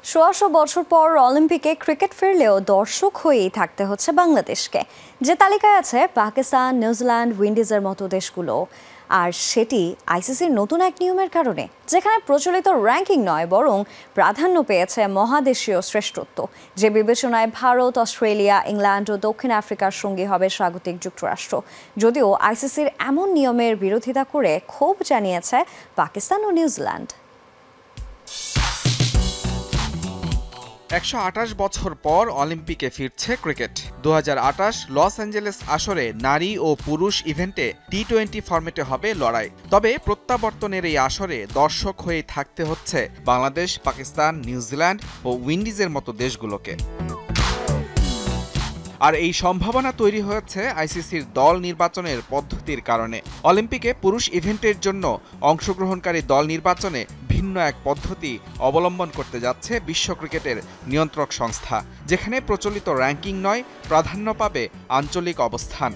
১৬০০ বছর পর অলিম্পিকে ক্রিকেট ফিরলেও দর্শক হয়েই থাকতে হচ্ছে বাংলাদেশকে। যে তালিকায় আছে পাকিস্তান, নিউজিল্যান্ড, উইন্ডিজের মতো দেশগুলো, আর সেটি আইসিসির নতুন এক নিয়মের কারণে, যেখানে প্রচলিত র্যাঙ্কিং নয় বরং প্রাধান্য পেয়েছে মহাদেশীয় শ্রেষ্ঠত্ব। যে বিবেচনায় ভারত, অস্ট্রেলিয়া, ইংল্যান্ড ও দক্ষিণ আফ্রিকার সঙ্গী হবে স্বাগতিক যুক্তরাষ্ট্র। যদিও আইসিসির এমন নিয়মের বিরোধিতা করে ক্ষোভ জানিয়েছে পাকিস্তান ও নিউজিল্যান্ড। ১২৮ বছর পর অলিম্পিকে ফিরছে ক্রিকেট। ২০২৮ লস অ্যাঞ্জেলেস আসরে নারী ও পুরুষ ইভেন্টে টি-20 ফরম্যাটে হবে লড়াই। তবে প্রত্যাবর্তনের এই আসরে দর্শক হয়ে থাকতে হচ্ছে বাংলাদেশ, পাকিস্তান, নিউজিল্যান্ড ও উইন্ডিজের মতো দেশগুলোকে। আর এই সম্ভাবনা তৈরি হয়েছে আইসিসির দল নির্বাচনের পদ্ধতির কারণে। অলিম্পিকে পুরুষ ইভেন্টের জন্য অংশগ্রহণকারী দল নির্বাচনে ভিন্ন এক পদ্ধতি অবলম্বন করতে যাচ্ছে বিশ্ব ক্রিকেটের নিয়ন্ত্রক সংস্থা, যেখানে প্রচলিত র্যাঙ্কিং নয়, প্রাধান্য পাবে আঞ্চলিক অবস্থান।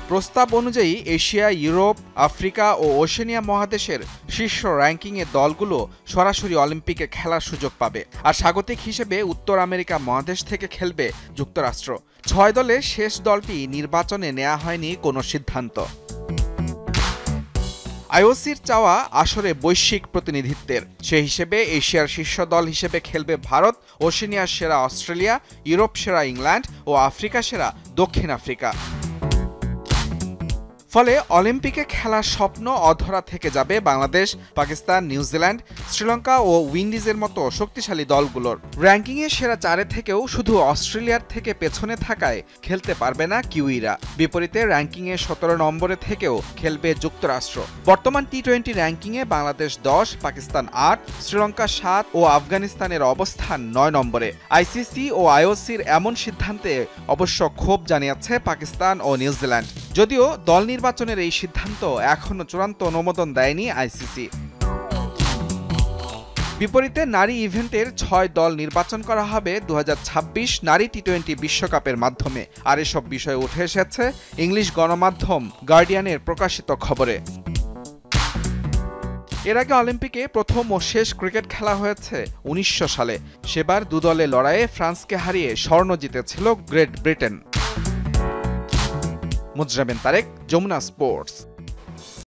প্রস্তাব অনুযায়ী এশিয়া, ইউরোপ, আফ্রিকা ও ওশেনিয়া মহাদেশের শীর্ষ র্যাঙ্কিংয়ের দলগুলো সরাসরি অলিম্পিকে খেলার সুযোগ পাবে। আর স্বাগতিক হিসেবে উত্তর আমেরিকা মহাদেশ থেকে খেলবে যুক্তরাষ্ট্র। ৬ দলের শেষ দলটি নির্বাচনে নেওয়া হয়নি কোনো সিদ্ধান্ত। আইওসির চাওয়া আসরে বৈশ্বিক প্রতিনিধিত্বের। সে হিসেবে এশিয়ার শীর্ষ দল হিসেবে খেলবে ভারত, ওশেনিয়ার সেরা অস্ট্রেলিয়া, ইউরোপ সেরা ইংল্যান্ড ও আফ্রিকা সেরা দক্ষিণ আফ্রিকা। ফলে অলিম্পিকে খেলার স্বপ্ন অধরা থেকে যাবে বাংলাদেশ, পাকিস্তান, নিউজিল্যান্ড, শ্রীলঙ্কা ও উইন্ডিজের মতো শক্তিশালী দলগুলোর। র্যাঙ্কিংয়ে সেরা 4 থেকেও শুধু অস্ট্রেলিয়ার থেকে পেছনে থাকায় খেলতে পারবে না কিউইরা। বিপরীতে র্যাঙ্কিংয়ে 17 নম্বরে থেকেও খেলবে যুক্তরাষ্ট্র। বর্তমান টি-20 র্যাঙ্কিংয়ে বাংলাদেশ 10, পাকিস্তান 8, শ্রীলঙ্কা 7 ও আফগানিস্তানের অবস্থান 9 নম্বরে। আইসিসি ও আইওসির এমন সিদ্ধান্তে অবশ্য ক্ষোভ জানিয়েছে পাকিস্তান ও নিউজিল্যান্ড। যদিও দল নির্বাচনের এই সিদ্ধান্ত এখনো চূড়ান্ত অনুমোদন দেয়নি আইসিসি। বিপরীতে নারী ইভেন্টের 6 দল নির্বাচন করা হবে 2026 নারী টি-20 বিশ্বকাপের মাধ্যমে। আর এসব বিষয় উঠে এসেছে ইংলিশ গণমাধ্যম গার্ডিয়ানের প্রকাশিত খবরে। এর আগে অলিম্পিকে প্রথম ও শেষ ক্রিকেট খেলা হয়েছে 1900 সালে। সেবার দুদলে লড়াইয়ে ফ্রান্সকে হারিয়ে স্বর্ণ জিতেছিল গ্রেট ব্রিটেন। মুজরাবেন তারেক, যমুনা স্পোর্টস।